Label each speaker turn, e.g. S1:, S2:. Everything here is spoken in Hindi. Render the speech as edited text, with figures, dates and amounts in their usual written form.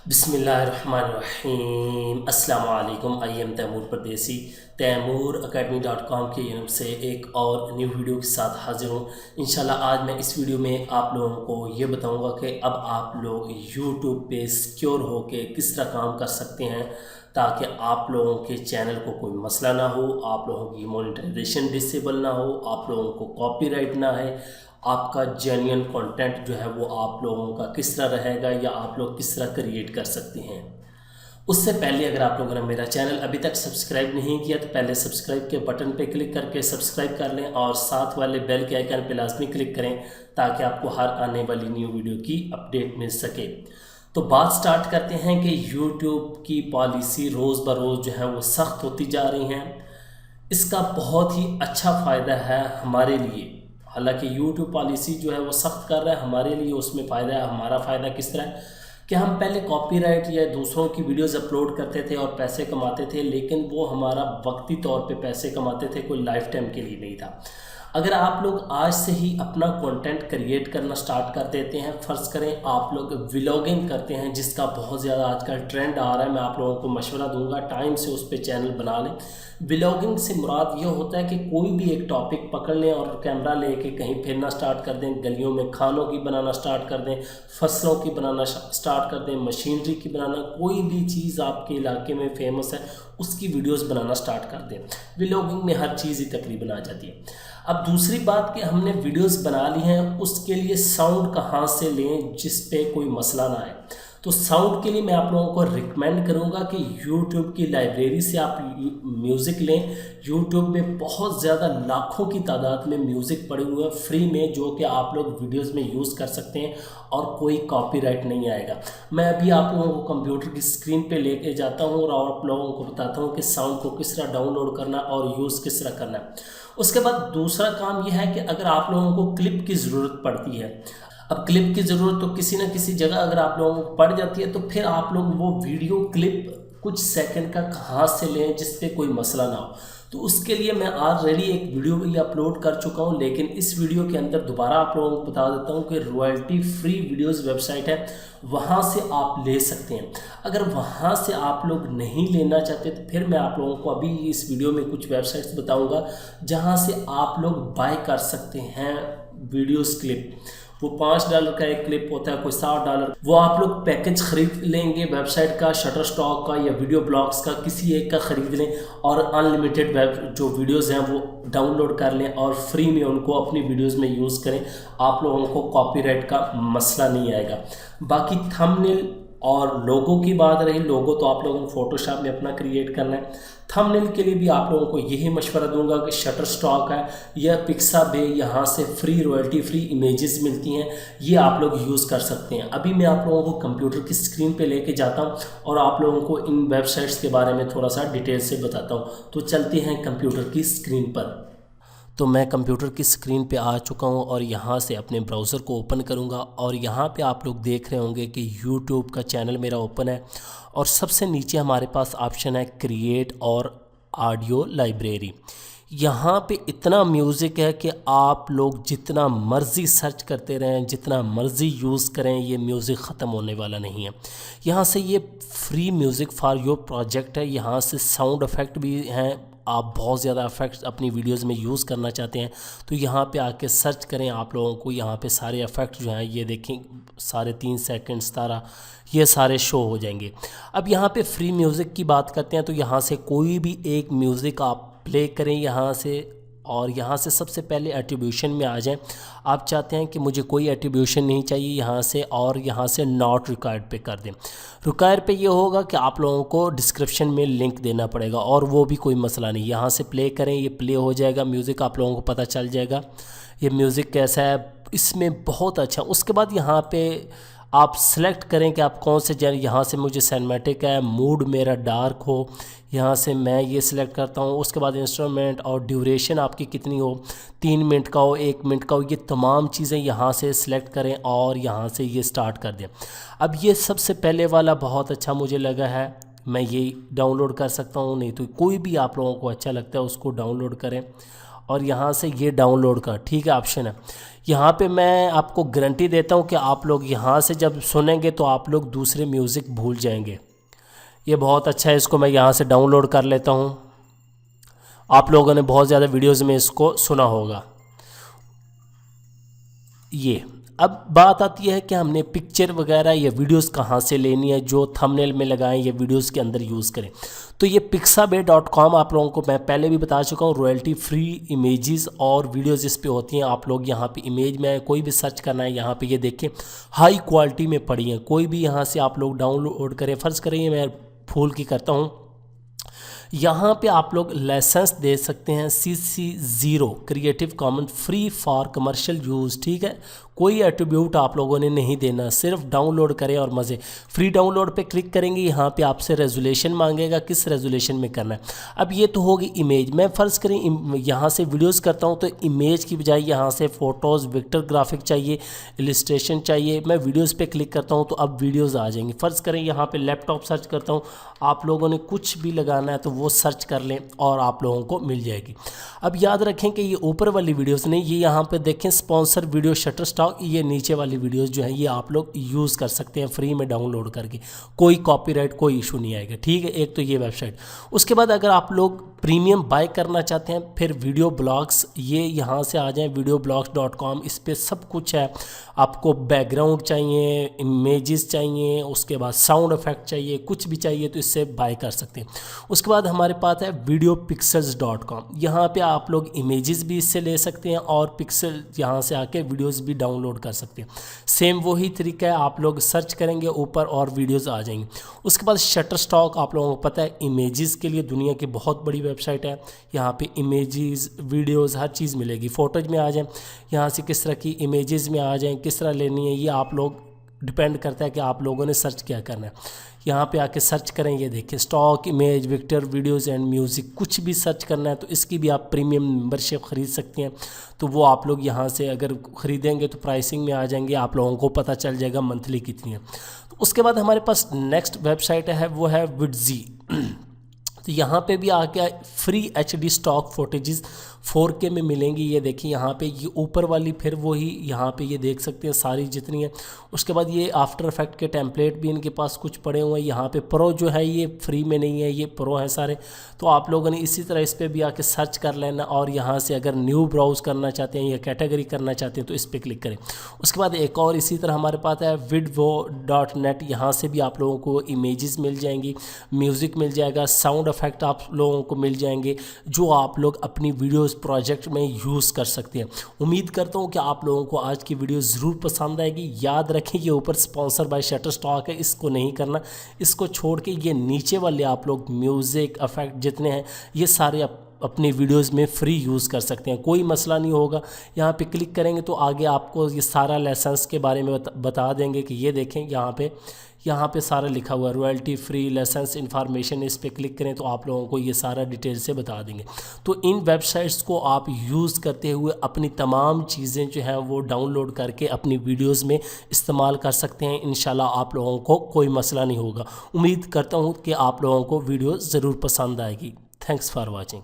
S1: बिस्मिल्लाहिर्रहमानिर्रहीम अस्सलाम वालेकुम। आई एम तैमूर परदेसी तैमूरacademy.com की जानब से एक और न्यू वीडियो के साथ हाज़िर हूँ। इंशाल्लाह आज मैं इस वीडियो में आप लोगों को ये बताऊँगा कि अब आप लोग यूट्यूब पे सिक्योर होके किस तरह काम कर सकते हैं ताकि आप लोगों के चैनल को कोई मसला ना हो, आप लोगों की मोनेटाइजेशन डिसेबल ना हो, आप लोगों को कॉपीराइट ना है, आपका जेन्युइन कंटेंट जो है वो आप लोगों का किस तरह रहेगा या आप लोग किस तरह क्रिएट कर सकते हैं। उससे पहले अगर आप लोगों ने मेरा चैनल अभी तक सब्सक्राइब नहीं किया तो पहले सब्सक्राइब के बटन पे क्लिक करके सब्सक्राइब कर लें और साथ वाले बेल के आइकन पे लाजमी क्लिक करें ताकि आपको हर आने वाली न्यू वीडियो की अपडेट मिल सके। तो बात स्टार्ट करते हैं कि यूट्यूब की पॉलिसी रोज़ ब रोज़ जो है वो सख्त होती जा रही हैं। इसका बहुत ही अच्छा फ़ायदा है हमारे लिए। हालांकि यूट्यूब पॉलिसी जो है वो सख्त कर रहा है हमारे लिए, उसमें फ़ायदा है। हमारा फ़ायदा किस तरह है कि हम पहले कॉपीराइट या दूसरों की वीडियोस अपलोड करते थे और पैसे कमाते थे, लेकिन वो हमारा वक्ती तौर पे पैसे कमाते थे, कोई लाइफ टाइम के लिए नहीं था। अगर आप लोग आज से ही अपना कंटेंट क्रिएट करना स्टार्ट कर देते हैं, फ़र्ज़ करें आप लोग व्लॉगिंग करते हैं जिसका बहुत ज़्यादा आजकल ट्रेंड आ रहा है, मैं आप लोगों को मशवरा दूंगा टाइम से उस पर चैनल बना लें। व्लॉगिंग से मुराद ये होता है कि कोई भी एक टॉपिक पकड़ लें और कैमरा लेके कहीं फिरना स्टार्ट कर दें, गलियों में खानों की बनाना स्टार्ट कर दें, फसलों की बनाना स्टार्ट कर दें, मशीनरी की बनाना, कोई भी चीज़ आपके इलाके में फेमस है उसकी वीडियोस बनाना स्टार्ट कर दें। व्लॉगिंग में हर चीज़ ही तकरीबन आ जाती है। अब दूसरी बात कि हमने वीडियोस बना ली हैं, उसके लिए साउंड कहाँ से लें जिस पे कोई मसला ना आए। तो साउंड के लिए मैं आप लोगों को रिकमेंड करूंगा कि यूट्यूब की लाइब्रेरी से आप म्यूज़िक लें। यूट्यूब में बहुत ज़्यादा लाखों की तादाद में म्यूज़िक पड़े हुए हैं फ्री में, जो कि आप लोग वीडियोस में यूज़ कर सकते हैं और कोई कॉपीराइट नहीं आएगा। मैं अभी आप लोगों को कंप्यूटर की स्क्रीन पे लेके जाता हूँ और आप लोगों को बताता हूँ कि साउंड को किस तरह डाउनलोड करना और यूज़ किस तरह करना है। उसके बाद दूसरा काम यह है कि अगर आप लोगों को क्लिप की ज़रूरत पड़ती है, अब क्लिप की ज़रूरत तो किसी न किसी जगह अगर आप लोगों को पड़ जाती है, तो फिर आप लोग वो वीडियो क्लिप कुछ सेकंड का कहाँ से लें जिस पे कोई मसला ना हो। तो उसके लिए मैं ऑलरेडी एक वीडियो भी अपलोड कर चुका हूँ, लेकिन इस वीडियो के अंदर दोबारा आप लोगों को बता देता हूँ कि रॉयल्टी फ्री वीडियोस वेबसाइट है, वहाँ से आप ले सकते हैं। अगर वहाँ से आप लोग नहीं लेना चाहते तो फिर मैं आप लोगों को अभी इस वीडियो में कुछ वेबसाइट्स बताऊँगा जहाँ से आप लोग बाय कर सकते हैं वीडियोस क्लिप। वो $5 का एक क्लिप होता है, कोई $60, वो आप लोग पैकेज ख़रीद लेंगे वेबसाइट का, शटर स्टॉक का या वीडियो ब्लॉग्स का, किसी एक का ख़रीद लें और अनलिमिटेड वेब जो वीडियोस हैं वो डाउनलोड कर लें और फ्री में उनको अपनी वीडियोस में यूज़ करें। आप लोगों को कॉपीराइट का मसला नहीं आएगा। बाकी थंबनेल और लोगो की बात रही, लोगो तो आप लोगों को फोटोशॉप में अपना क्रिएट करना है। थंबनेल के लिए भी आप लोगों को यही मशवरा दूंगा कि शटर स्टॉक है या पिक्साबे, यहाँ से फ्री रॉयल्टी फ्री इमेजेस मिलती हैं, ये आप लोग यूज़ कर सकते हैं। अभी मैं आप लोगों को कंप्यूटर की स्क्रीन पे लेके जाता हूँ और आप लोगों को इन वेबसाइट्स के बारे में थोड़ा सा डिटेल से बताता हूँ। तो चलते हैं कंप्यूटर की स्क्रीन पर। तो मैं कंप्यूटर की स्क्रीन पे आ चुका हूँ और यहाँ से अपने ब्राउज़र को ओपन करूँगा और यहाँ पे आप लोग देख रहे होंगे कि यूट्यूब का चैनल मेरा ओपन है और सबसे नीचे हमारे पास ऑप्शन है क्रिएट और ऑडियो लाइब्रेरी। यहाँ पे इतना म्यूज़िक है कि आप लोग जितना मर्ज़ी सर्च करते रहें, जितना मर्ज़ी यूज़ करें, ये म्यूज़िक ख़त्म होने वाला नहीं है। यहाँ से ये free music for your project है। यहाँ से साउंड इफ़ेक्ट भी हैं, आप बहुत ज़्यादा इफ़ेक्ट्स अपनी वीडियोस में यूज़ करना चाहते हैं तो यहाँ पे आके सर्च करें। आप लोगों को यहाँ पे सारे इफ़ेक्ट जो हैं ये देखें, 3.5 सेकंड 17 ये सारे शो हो जाएंगे। अब यहाँ पे फ्री म्यूज़िक की बात करते हैं तो यहाँ से कोई भी एक म्यूज़िक आप प्ले करें यहाँ से और यहाँ से सबसे पहले एट्रीब्यूशन में आ जाएं। आप चाहते हैं कि मुझे कोई एट्रीब्यूशन नहीं चाहिए यहाँ से, और यहाँ से नॉट रिक्वायर्ड पे कर दें। रिक्वायर पे ये होगा कि आप लोगों को डिस्क्रिप्शन में लिंक देना पड़ेगा और वो भी कोई मसला नहीं। यहाँ से प्ले करें, ये प्ले हो जाएगा म्यूज़िक, आप लोगों को पता चल जाएगा ये म्यूज़िक कैसा है, इसमें बहुत अच्छा। उसके बाद यहाँ पे आप सेलेक्ट करें कि आप कौन से जन, यहाँ से मुझे सिनेमैटिक है, मूड मेरा डार्क हो, यहाँ से मैं ये सिलेक्ट करता हूँ। उसके बाद इंस्ट्रूमेंट और ड्यूरेशन आपकी कितनी हो, 3 मिनट का हो, 1 मिनट का हो, ये तमाम चीज़ें यहाँ से सिलेक्ट करें और यहाँ से ये स्टार्ट कर दें। अब ये सबसे पहले वाला बहुत अच्छा मुझे लगा है, मैं ये डाउनलोड कर सकता हूँ, नहीं तो कोई भी आप लोगों को अच्छा लगता है उसको डाउनलोड करें और यहाँ से ये डाउनलोड का, ठीक है, ऑप्शन है। यहाँ पे मैं आपको गारंटी देता हूँ कि आप लोग यहाँ से जब सुनेंगे तो आप लोग दूसरे म्यूज़िक भूल जाएंगे। ये बहुत अच्छा है, इसको मैं यहाँ से डाउनलोड कर लेता हूँ। आप लोगों ने बहुत ज़्यादा वीडियोज़ में इसको सुना होगा। ये अब बात आती है कि हमने पिक्चर वगैरह या वीडियोस कहाँ से लेनी है जो थंबनेल में लगाएं या वीडियोस के अंदर यूज़ करें। तो ये pixabay.com आप लोगों को मैं पहले भी बता चुका हूँ, रॉयल्टी फ्री इमेजेस और वीडियोस इस पे होती हैं। आप लोग यहाँ पे इमेज में कोई भी सर्च करना है, यहाँ पे ये देखें हाई क्वालिटी में पड़ी हैं, कोई भी यहाँ से आप लोग डाउनलोड करें। फ़र्ज़ करें मैं फूल की करता हूँ, यहाँ पे आप लोग लाइसेंस दे सकते हैं CC0 creative common free for commercial use, ठीक है। कोई एट्रीब्यूट आप लोगों ने नहीं देना, सिर्फ डाउनलोड करें और मज़े। फ्री डाउनलोड पे क्लिक करेंगे, यहाँ पे आपसे रेजोल्यूशन मांगेगा, किस रेजोल्यूशन में करना है। अब ये तो होगी इमेज। मैं फ़र्ज़ करें यहाँ से वीडियोस करता हूँ तो इमेज की बजाय यहाँ से फ़ोटोज़ वेक्टर ग्राफिक चाहिए, इलस्ट्रेशन चाहिए। मैं वीडियोज़ पे क्लिक करता हूँ तो अब वीडियोज़ आ जाएंगी। फ़र्ज़ करें यहाँ पर लैपटॉप सर्च करता हूँ, आप लोगों ने कुछ भी लगाना है तो वो सर्च कर लें और आप लोगों को मिल जाएगी। अब याद रखें कि ये ऊपर वाली वीडियोस नहीं, ये यहाँ पे देखें स्पॉन्सर वीडियो शटरस्टॉक, ये नीचे वाली वीडियोस जो हैं ये आप लोग यूज़ कर सकते हैं फ्री में डाउनलोड करके, कोई कॉपीराइट कोई इशू नहीं आएगा, ठीक है। एक तो ये वेबसाइट। उसके बाद अगर आप लोग प्रीमियम बाय करना चाहते हैं, फिर वीडियो ब्लॉग्स, ये यहाँ से आ जाएं videoblocks.com, इस पर सब कुछ है। आपको बैकग्राउंड चाहिए, इमेजेस चाहिए, उसके बाद साउंड इफेक्ट चाहिए, कुछ भी चाहिए तो इससे बाय कर सकते हैं। उसके बाद हमारे पास है videopixels.com, यहाँ पे आप लोग इमेजेस भी इससे ले सकते हैं और पिक्सल यहाँ से आके वीडियोस भी डाउनलोड कर सकते हैं। सेम वही तरीका है, आप लोग सर्च करेंगे ऊपर और वीडियोस आ जाएंगे। उसके बाद शटरस्टॉक आप लोगों को पता है इमेजेस के लिए दुनिया की बहुत बड़ी वेबसाइट है। यहाँ पे इमेजेस वीडियोस हर चीज़ मिलेगी। फ़ोटोज में आ जाएं, यहाँ से किस तरह की इमेजेस में आ जाएं, किस तरह लेनी है, ये आप लोग डिपेंड करता है कि आप लोगों ने सर्च क्या करना है। यहाँ पे आके सर्च करें, ये देखिए stock image vector videos and music, कुछ भी सर्च करना है तो इसकी भी आप प्रीमियम मेंबरशिप ख़रीद सकते हैं। तो वो आप लोग यहाँ से अगर ख़रीदेंगे तो प्राइसिंग में आ जाएंगे, आप लोगों को पता चल जाएगा मंथली कितनी है। तो उसके बाद हमारे पास नेक्स्ट वेबसाइट है, वो है विडजी। तो यहाँ पे भी आके free HD stock footages 4K में मिलेंगी। ये देखिए यहाँ पे ये ऊपर वाली, फिर वही यहाँ पे ये देख सकते हैं सारी जितनी है। उसके बाद ये आफ्टर इफेक्ट के टेम्पलेट भी इनके पास कुछ पड़े हुए हैं। यहाँ पे प्रो जो है ये फ्री में नहीं है, ये प्रो है सारे। तो आप लोगों ने इसी तरह इस पर भी आके सर्च कर लेना और यहाँ से अगर न्यू ब्राउज़ करना चाहते हैं या कैटेगरी करना चाहते हैं तो इस पर क्लिक करें। उसके बाद एक और इसी तरह हमारे पास है vidvo.net, यहाँ से भी आप लोगों को इमेजेस मिल जाएंगी, म्यूज़िक मिल जाएगा, साउंड इफेक्ट आप लोगों को मिल जाएंगे जो आप लोग अपनी वीडियोस प्रोजेक्ट में यूज़ कर सकते हैं। उम्मीद करता हूँ कि आप लोगों को आज की वीडियो ज़रूर पसंद आएगी। याद रखें ये ऊपर स्पॉन्सर बाय शटरस्टॉक है, इसको नहीं करना। इसको छोड़ के ये नीचे वाले आप लोग म्यूज़िक इफेक्ट जितने हैं ये सारे अपनी वीडियोस में फ्री यूज़ कर सकते हैं, कोई मसला नहीं होगा। यहाँ पे क्लिक करेंगे तो आगे आपको ये सारा लाइसेंस के बारे में बता देंगे कि ये देखें यहाँ पे सारा लिखा हुआ है रॉयल्टी फ्री लाइसेंस इन्फॉर्मेशन। इस पर क्लिक करें तो आप लोगों को ये सारा डिटेल से बता देंगे। तो इन वेबसाइट्स को आप यूज़ करते हुए अपनी तमाम चीज़ें जो हैं वो डाउनलोड करके अपनी वीडियोस में इस्तेमाल कर सकते हैं। इंशाल्लाह आप लोगों को कोई मसला नहीं होगा। उम्मीद करता हूँ कि आप लोगों को वीडियो ज़रूर पसंद आएगी। Thanks for watching.